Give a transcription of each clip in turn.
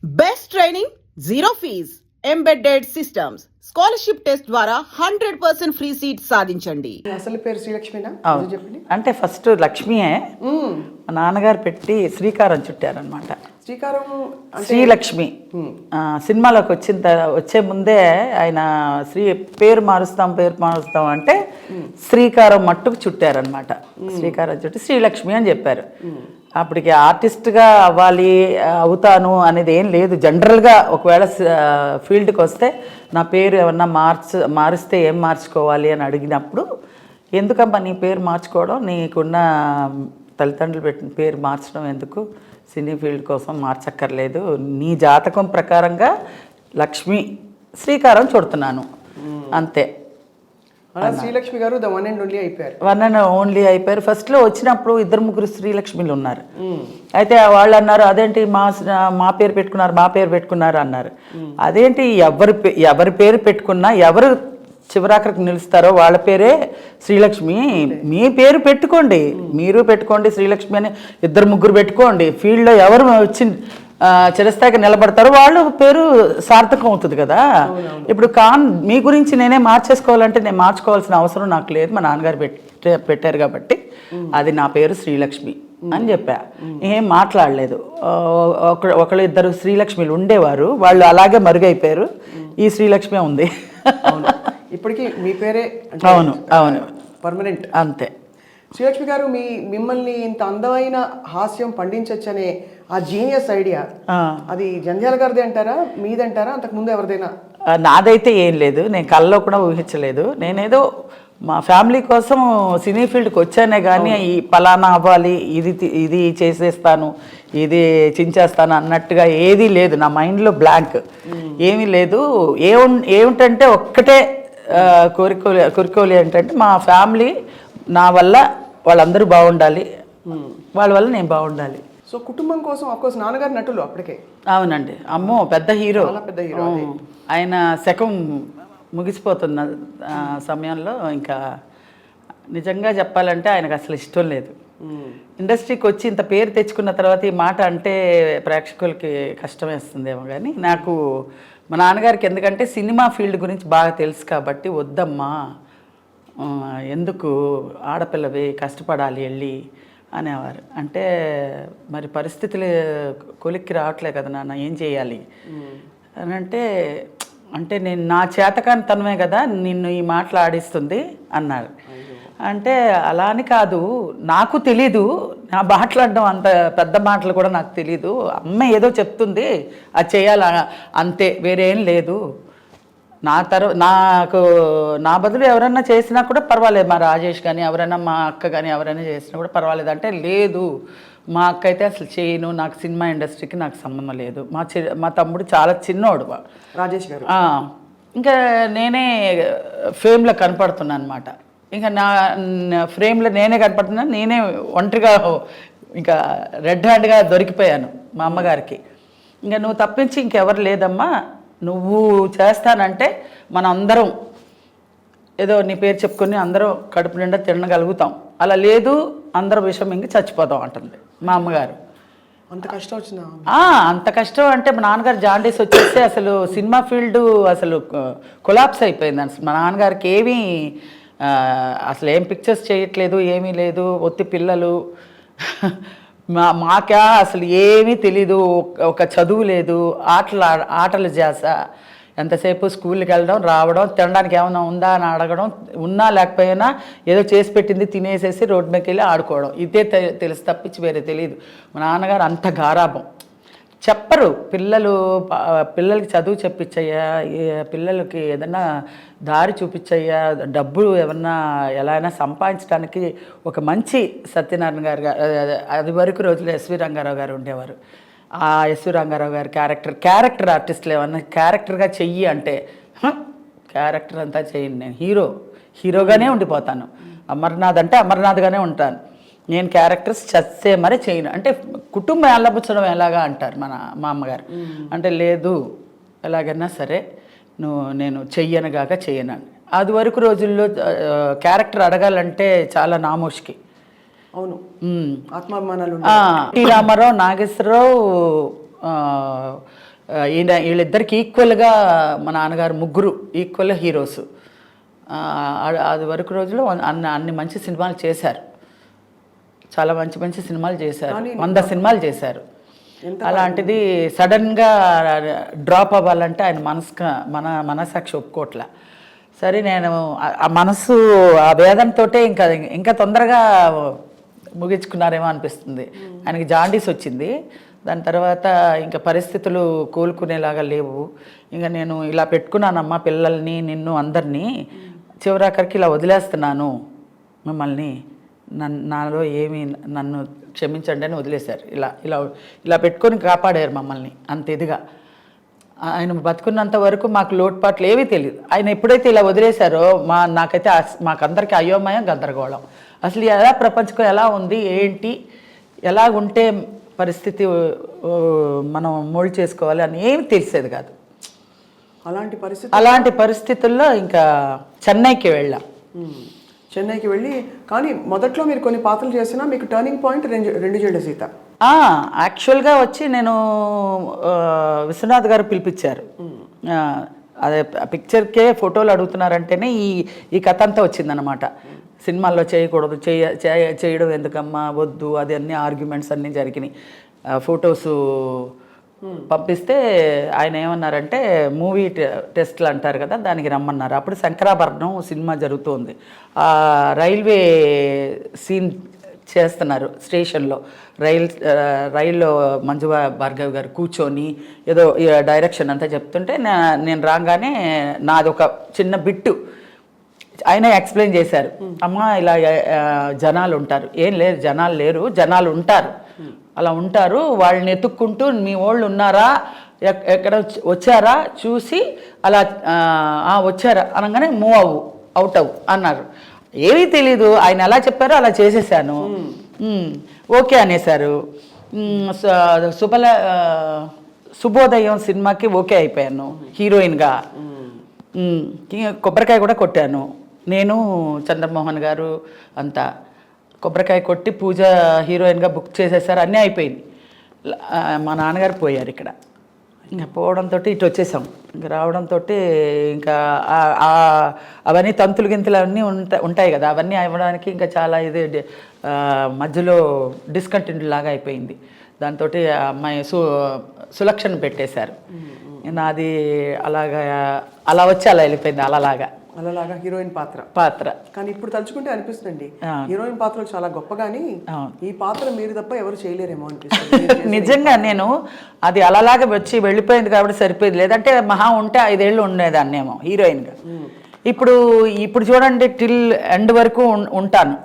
Best training, zero fees, embedded systems, scholarship test ద్వారా 100% free seat సాధించండి. అసలు పేరు శ్రీలక్ష్మినా? చెప్పండి. అంటే ఫస్ట్ లక్ష్మియే మా నాన్నగారు పెట్టి శ్రీకారం చుట్టారనమాట. శ్రీకారం శ్రీలక్ష్మి సినిమాలోకి వచ్చే ముందే ఆయన పేరు మారుస్తాం అంటే శ్రీకారం మట్టుకు చుట్టారనమాట. శ్రీకారం చుట్టి శ్రీలక్ష్మి అని చెప్పారు. అప్పటికి ఆర్టిస్ట్గా అవుతాను అనేది ఏం లేదు. జనరల్గా ఒకవేళ ఫీల్డ్కి వస్తే నా పేరు ఏమన్నా మారిస్తే ఏం మార్చుకోవాలి అని అడిగినప్పుడు, ఎందుకమ్మా నీ పేరు మార్చుకోవడం, నీకున్న తల్లిదండ్రులు పెట్టిన పేరు మార్చడం ఎందుకు, సినీ ఫీల్డ్ కోసం మార్చక్కర్లేదు, నీ జాతకం ప్రకారంగా లక్ష్మి శ్రీకారం చుడుతున్నాను అంతే. శ్రీలక్ష్మి గారు ద వన్ అండ్ ఓన్లీ అయిపోయారు. వన్ అండ్ ఓన్లీ అయిపోయారు. ఫస్ట్లో వచ్చినప్పుడు 2-3 శ్రీలక్ష్మిలు ఉన్నారు. అయితే వాళ్ళు అన్నారు, అదేంటి మా పేరు పెట్టుకున్నారు అన్నారు. అదేంటి ఎవరి పేరు పెట్టుకున్నా ఎవరు చివరాఖరికి నిలుస్తారో వాళ్ళ పేరే శ్రీలక్ష్మి. మీ పేరు పెట్టుకోండి, మీరు పెట్టుకోండి శ్రీలక్ష్మి అని 2-3 పెట్టుకోండి. ఫీల్డ్లో ఎవరు వచ్చి చిరస్థాయికి నిలబడతారు వాళ్ళ పేరు సార్థకం అవుతుంది కదా. ఇప్పుడు మీ గురించి నేనే మార్చేసుకోవాలంటే నేను మార్చుకోవాల్సిన అవసరం నాకు లేదు. మా నాన్నగారు పెట్టారు కాబట్టి అది నా పేరు శ్రీలక్ష్మి అని చెప్పా. ఏం మాట్లాడలేదు. ఒకళ్ళు 2 శ్రీలక్ష్మిలు ఉండేవారు, వాళ్ళు అలాగే మరుగైపోయారు. ఈ శ్రీలక్ష్మి ఉంది. ఇప్పటికీ మీ పేరే? అవును అవును, పర్మనెంట్ అంతే. శ్రీలక్ష్మి గారు, మిమ్మల్ని ఇంత అందమైన హాస్యం పండించొచ్చనే ఆ జీనియస్ ఐడియా అది జంధ్యాల గారిదే అంటారా, మీదంటారా, అంతకుముందు ఎవరిదైనా? నాదైతే ఏం లేదు, నేను కల్లో కూడా ఊహించలేదు. నేనేదో మా ఫ్యామిలీ కోసం సినీ ఫీల్డ్కి వచ్చానే కానీ ఈ పలానా అవ్వాలి, ఇది చేసేస్తాను, ఇది చించేస్తాను అన్నట్టుగా ఏదీ లేదు. నా మైండ్లో బ్లాంక్, ఏమీ లేదు. ఏమిటంటే ఒక్కటే కోరికోలి ఏంటంటే మా ఫ్యామిలీ నా వల్ల వాళ్ళందరూ బాగుండాలి, వాళ్ళ వల్ల నేను బాగుండాలి. సో కుటుంబం కోసం అఫ్కోర్స్ నాన్నగారు నటులు అప్పటికే. అవునండి, అమ్మో పెద్ద హీరో. ఆయన శకం ముగిసిపోతున్న సమయంలో ఇంకా నిజంగా చెప్పాలంటే ఆయనకు అసలు ఇష్టం లేదు. ఇండస్ట్రీకి వచ్చి ఇంత పేరు తెచ్చుకున్న తర్వాత ఈ మాట అంటే ప్రేక్షకులకి కష్టమేస్తుందేమో కానీ నాకు మా నాన్నగారికి ఎందుకంటే సినిమా ఫీల్డ్ గురించి బాగా తెలుసు కాబట్టి, వద్దమ్మా ఎందుకు ఆడపిల్లవి కష్టపడాలి వెళ్ళి అనేవారు. అంటే మరి పరిస్థితులు కొలిక్కి రావట్లే కదా నాన్న, ఏం చేయాలి అని అంటే నేను నా చేతకాని తనమే కదా నిన్ను ఈ మాటలు ఆడిస్తుంది అన్నారు. అంటే అలా అని కాదు, నాకు తెలీదు, నా మాట్లాడడం అంత పెద్ద మాటలు కూడా నాకు తెలీదు. అమ్మ ఏదో చెప్తుంది, అది చేయాలి అంతే, వేరేం లేదు. నాకు నా బదులు ఎవరన్నా చేసినా కూడా పర్వాలేదు, మా రాజేష్ కానీ ఎవరైనా మా అక్క కానీ ఎవరైనా చేసినా కూడా పర్వాలేదు అంటే, లేదు మా అక్క అయితే అసలు చేయను, నాకు సినిమా ఇండస్ట్రీకి నాకు సంబంధం లేదు. మా తమ్ముడు చాలా చిన్నోడు రాజేష్ గారు. ఇంకా నేనే ఫేమ్లో కనపడుతున్నాను అనమాట. ఇంకా నా ఫ్రేమ్లో నేనే కనపడుతున్నాను, నేనే ఒంటరిగా ఇంకా రెడ్ హ్యాండ్గా దొరికిపోయాను మా అమ్మగారికి. ఇంకా నువ్వు తప్పించి ఇంకెవరు లేదమ్మా, నువ్వు చేస్తానంటే మన అందరం ఏదో నీ పేరు చెప్పుకొని అందరం కడుపు నిండా తినగలుగుతాం, అలా లేదు అందరం విషం ఇంక చచ్చిపోతాం అంటుంది మా అమ్మగారు. అంత కష్టం వచ్చిందా? అంత కష్టం అంటే మా నాన్నగారు జాండీస్ వచ్చేస్తే అసలు సినిమా ఫీల్డ్ అసలు కొలాప్స్ అయిపోయింది. అసలు మా నాన్నగారికి ఏమీ అసలు ఏం పిక్చర్స్ చేయట్లేదు, ఏమీ లేదు, ఒత్తి పిల్లలు. మాకా అసలు ఏమీ తెలీదు, ఒక చదువు లేదు, ఆటలు చేస, ఎంతసేపు స్కూల్కి వెళ్ళడం రావడం, తినడానికి ఏమైనా ఉందా అని అడగడం, ఉన్నా లేకపోయినా ఏదో చేసి పెట్టింది తినేసేసి రోడ్డు మీదకి వెళ్ళి ఆడుకోవడం, ఇదే తెలుసు తప్పించి వేరే తెలియదు. మా నాన్నగారు అంత గారాభం. చెప్పరు, పిల్లలకి చదువు చెప్పించయ్యా, పిల్లలకి ఏదన్నా దారి చూపించయ్యా, డబ్బు ఏమన్నా ఎలా అయినా సంపాదించడానికి ఒక మంచి సత్యనారాయణ గారు, అది వరకు రోజుల్లో ఎస్వి రంగారావు గారు ఉండేవారు. ఆ ఎస్వి రంగారావు గారి క్యారెక్టర్ ఆర్టిస్టులు ఏమన్నా క్యారెక్టర్గా చెయ్యి అంటే క్యారెక్టర్ అంతా చెయ్యండి, నేను హీరోగానే ఉండిపోతాను, అమర్నాథ్ అంటే అమర్నాథ్గానే ఉంటాను, నేను క్యారెక్టర్స్ చచ్చే మరీ చేయను అంటే కుటుంబం ఎల్లబుచ్చడం ఎలాగా అంటారు మా అమ్మగారు. అంటే లేదు ఎలాగైనా సరే నేను చెయ్యనుగాక చెయ్యను. అది వరకు రోజుల్లో క్యారెక్టర్ అడగాలంటే చాలా నామోష్కి. అవును, ఆత్మాభిమానాలు. టి రామారావు, నాగేశ్వరరావు, వీళ్ళిద్దరికి ఈక్వల్గా మా నాన్నగారు ముగ్గురు ఈక్వల్ హీరోస్. అది వరకు రోజుల్లో అన్ని మంచి సినిమాలు చేశారు, చాలా మంచి మంచి సినిమాలు చేశారు, 100 సినిమాలు చేశారు. అలాంటిది సడన్గా డ్రాప్ అవ్వాలంటే ఆయన మనసాక్షి ఒప్పుకోట్ల. సరే నేను ఆ మనసు ఆ వేదనతో ఇంకా తొందరగా ముగించుకున్నారేమో అనిపిస్తుంది. ఆయనకి జాండీస్ వచ్చింది. దాని తర్వాత ఇంకా పరిస్థితులు కోలుకునేలాగా లేవు. ఇంకా నేను ఇలా పెట్టుకున్నానమ్మా పిల్లల్ని, నిన్ను అందరినీ, చివరాఖరికి ఇలా వదిలేస్తున్నాను మిమ్మల్ని, నాలో ఏమి, నన్ను క్షమించండి అని వదిలేశారు. ఇలా ఇలా ఇలా పెట్టుకొని కాపాడారు మమ్మల్ని అంత ఇదిగా. ఆయన బతుకున్నంత వరకు మాకు లోటుపాట్లు ఏవీ తెలియదు. ఆయన ఎప్పుడైతే ఇలా వదిలేశారో నాకైతే మాకందరికీ అయోమయం, గందరగోళం. అసలు ఎలా ప్రపంచం ఎలా ఉంది, ఏంటి, ఎలా ఉంటే పరిస్థితి మనం మోల్డ్ చేసుకోవాలి అని ఏమి తెలిసేది కాదు. అలాంటి పరిస్థితుల్లో ఇంకా చెన్నైకి వెళ్ళాం. చెన్నైకి వెళ్ళి, కానీ మొదట్లో మీరు కొన్ని పాత్రలు చేసినా మీకు టర్నింగ్ పాయింట్ రెండు జెండ సీత. యాక్చువల్గా వచ్చి నేను విశ్వనాథ్ గారు పిలిపించారు. అదే పిక్చర్కే ఫోటోలు అడుగుతున్నారంటేనే ఈ కథ అంతా వచ్చిందనమాట. సినిమాల్లో చేయకూడదు, చేయడం ఎందుకమ్మా, వద్దు, అది అన్ని ఆర్గ్యుమెంట్స్ అన్నీ జరిగినాయి. ఫొటోస్ పంపిస్తే ఆయన ఏమన్నారంటే మూవీ టెస్ట్లు అంటారు కదా, దానికి రమ్మన్నారు. అప్పుడు శంకరాభరణం సినిమా జరుగుతుంది. రైల్వే సీన్ చేస్తున్నారు స్టేషన్లో. రైల్లో మంజు భార్గవ్ గారు కూర్చొని ఏదో డైరెక్షన్ అంతా చెప్తుంటే నేను రాగానే నాది ఒక చిన్న బిట్టు ఆయన ఎక్స్ప్లెయిన్ చేశారు. అమ్మ ఇలా జనాలు ఉంటారు, ఏం లేదు జనాలు లేరు, జనాలు ఉంటారు, అలా ఉంటారు, వాళ్ళని ఎత్తుక్కుంటూ మీ వాళ్ళు ఉన్నారా, ఎక్కడ వచ్చారా చూసి అలా వచ్చారా అనగానే మూవ్ అవుట్ అన్నారు. ఏమీ తెలీదు, ఆయన ఎలా చెప్పారో అలా చేసేసాను. ఓకే అనేసారు. శుభోదయం సినిమాకి ఓకే అయిపోయాను హీరోయిన్గా. కొబ్బరికాయ కూడా కొట్టాను నేను, చంద్రమోహన్ గారు అంతా కొబ్బరికాయ కొట్టి పూజ హీరోయిన్గా బుక్ చేసేసారు. అన్నీ అయిపోయింది. మా నాన్నగారు పోయారు ఇక్కడ. ఇంకా పోవడంతో ఇటు వచ్చేసాం. ఇంకా రావడంతో ఇంకా అవన్నీ తంతులు గింతులు అవన్నీ ఉంటాయి కదా, అవన్నీ అవ్వడానికి ఇంకా చాలా ఇది మధ్యలో డిస్కంటిన్యూ లాగా అయిపోయింది. దాంతో అమ్మాయి సులక్షణ పెట్టేశారు. నాది అలా వచ్చి అలా వెళ్ళిపోయింది. అలాగా హీరోయిన్ పాత్ర. కానీ ఇప్పుడు తలుచుకుంటే అనిపిస్తుంది హీరోయిన్ పాత్రలు చాలా గొప్పగాని ఈ పాత్ర మీరు తప్ప ఎవరు చేయలేరేమో అనిపిస్తుంది. నిజంగా నేను అది అలాగా వచ్చి వెళ్ళిపోయింది కాబట్టి సరిపోయింది. లేదంటే మహా ఉంటే 5 ఏళ్ళు ఉండేదాన్నేమో హీరోయిన్గా. ఇప్పుడు చూడండి, టిల్ ఎండ్ వరకు ఉంటాను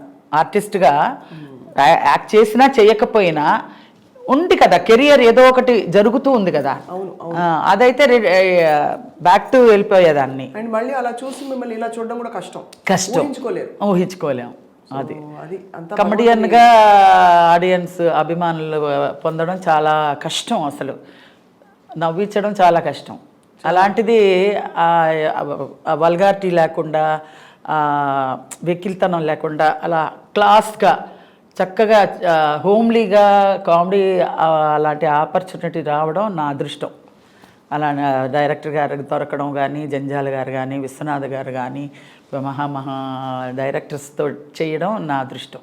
ఆర్టిస్ట్గా. యాక్ట్ చేసినా చేయకపోయినా ఉంది కదా, కెరియర్ ఏదో ఒకటి జరుగుతూ ఉంది కదా. అదైతే బ్యాక్ టు వెళ్ళిపోయేదాన్ని. అండ్ మళ్ళీ అలా చూసి మిమ్మల్ని ఇలా చూడడం కూడా కష్టం, ఊహించుకోలేము. అది కమెడియన్గా ఆడియన్స్ అభిమానులు పొందడం చాలా కష్టం, అసలు నవ్వించడం చాలా కష్టం. అలాంటిది వల్గారిటీ లేకుండా, వెకిల్తనం లేకుండా అలా క్లాస్గా చక్కగా హోమ్లీగా కామెడీ అలాంటి ఆపర్చునిటీ రావడం నా అదృష్టం. అలా డైరెక్టర్ గారికి దొరకడం కానీ, జంజాల గారు కానీ, విశ్వనాథ్ గారు కానీ, మహా డైరెక్టర్స్తో చేయడం నా అదృష్టం.